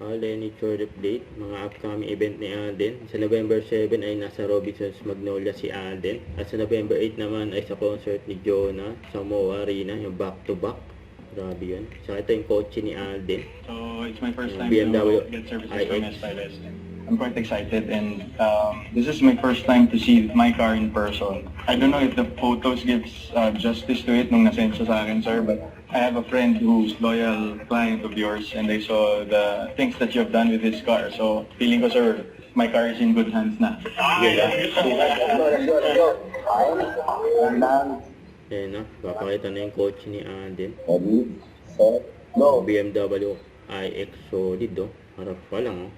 Alden, it's your update. Mga upcoming event ni Alden. Sa November 7 ay nasa Robinsons Magnolia si Alden. At sa November 8 naman ay sa concert ni Jonah sa Moa Arena, yung back-to-back. Grabe yun. So ito yung kotse ni Alden. So it's my first time BMW to get services from iX. S5S. I'm quite excited, and this is my first time to see my car in person. I don't know if the photos gives justice to it nung nasend siya sa akin, sir, but I have a friend who's loyal client of yours, and I saw the things that you have done with his car. So feeling ko, sir, my car is in good hands na. Let's go. Ayan na, papakita na yung kotse ni Alden. BMW iX solid, oh. Harap pa lang, oh.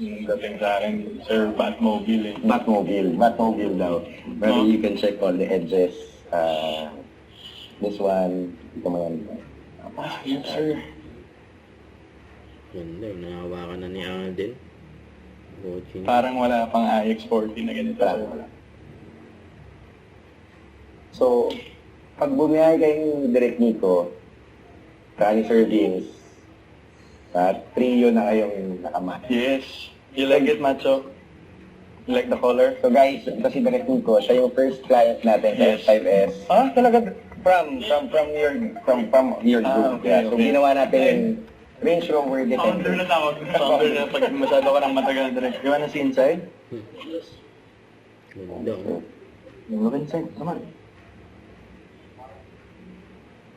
Yung dating sa akin, sir, Batmobile eh. Batmobile daw. Pero you can check all the edges. This one, ito man. Yes, sir. Ganda, nahawakan na ni Alden. Kotse niya. Parang wala pang iX40 na ganito, sir. So, pag bumiyahe kayong direct nito, kani Sir Vince, trio na kayong nakamatch. Yes. You like it, Macho? You like the color? So guys, kasi direct nito, siya yung first client natin sa Yes. S5S. Ah, talaga? From your group. Okay, Yeah. So okay. ginawa natin yung Range Rover Founder na Defender. tawag. Founder na pag masyado ka ng matagal direct. You wanna see inside? Ganda, oh. Look inside. Come on.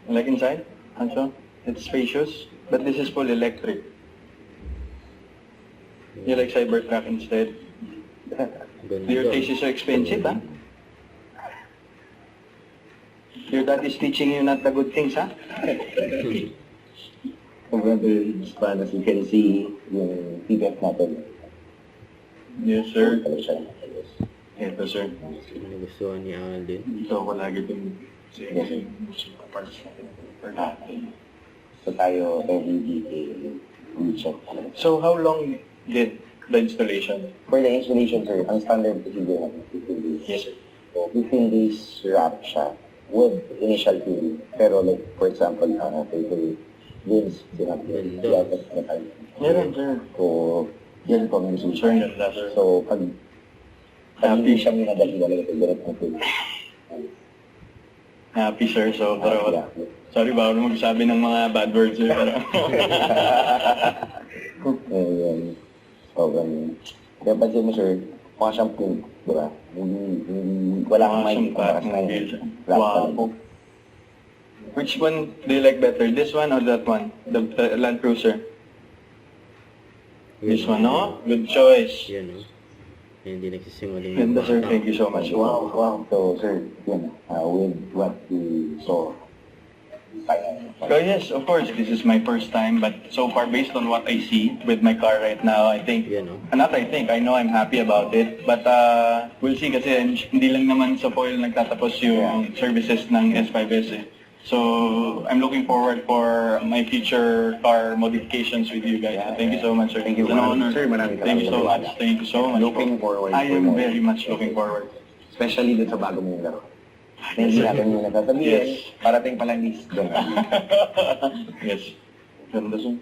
You like inside? Macho? It's spacious, but this is full electric. You like Cybertruck instead? Ganda, Your oh. taste is so expensive, huh? Your dad is teaching you not the good things, huh? So brother, as you can see, yung PPF natin. Yes, sir. Ano siya? Ito, sir. Nagustuhan ni Alden. Dito ako lagi din. Yes. Parts. So tayo, every detail, we check. So, how long did the installation? For the installation, sir, ang standard procedure natin, 15 days. Yes, sir. So, 15 days wrap siya with initial fitting. Pero like, for example, paper wheels, sinabi yun. Ganda. Meron, sir. So, yan po ang Sir, solution. ganda, sir. So, pag hindi siya minadali, direct na fitting. Happy, sir. So, pero, Yeah. sorry, bawal magsabi ng mga bad words, sir. Pero, Ayan. Sobrang... Kaya pansin mo, sir, mukha siyang pink, di ba? Wala kang may Batmobile. black Wow. color. Which one do you like better? This one or that one? The Land Cruiser? This one, no? Good choice. Yan, oh. Hindi nagsisingaling Ganda, sir. Thank you so much. Wow, wow. So, sir, yun, with what we saw, So yes, of course, this is my first time, but so far, based on what I see with my car right now, I think, Yan, oh. not I think, I know I'm happy about it, but we'll see kasi hindi lang naman sa foil nagtatapos yung services ng S5S eh. So, I'm looking forward for my future car modifications with you guys. Thank you so much, sir. Thank you. It's an honor. Sir, maraming Thank you so salamat. much. Thank you so much. Looking forward I for am more. very much looking forward. Especially dun sa bago mong laro. Na hindi natin muna sasabihin, Yes. parating pala list doon. Yes. Ganda, sir.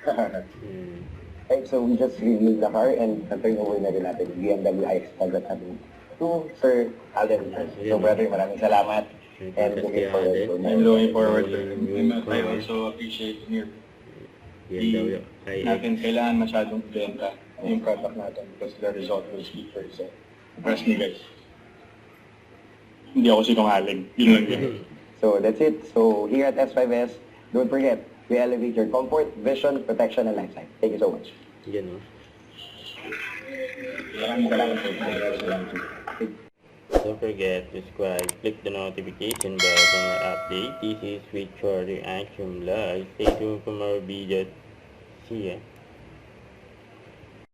Hmm. Right, so we just reviewed the car and turn over na rin natin BMW iX Pagkat natin to Sir Alden. So brother, maraming salamat. And looking forward to I'm looking forward to it. Yung I also appreciate your BMW natin iX. kailangan masyadong benta yung product natin because the result will speak for itself. Trust me, guys. Hindi ako sinungaling. Yun lang yun. So that's it. So here at S5S, don't forget, we elevate your comfort, vision, protection, and lifestyle. Thank you so much. Yan, oh. Don't forget to subscribe, click the notification bell for more update. This is with Charlie Action Live. Stay tuned for more videos. See ya.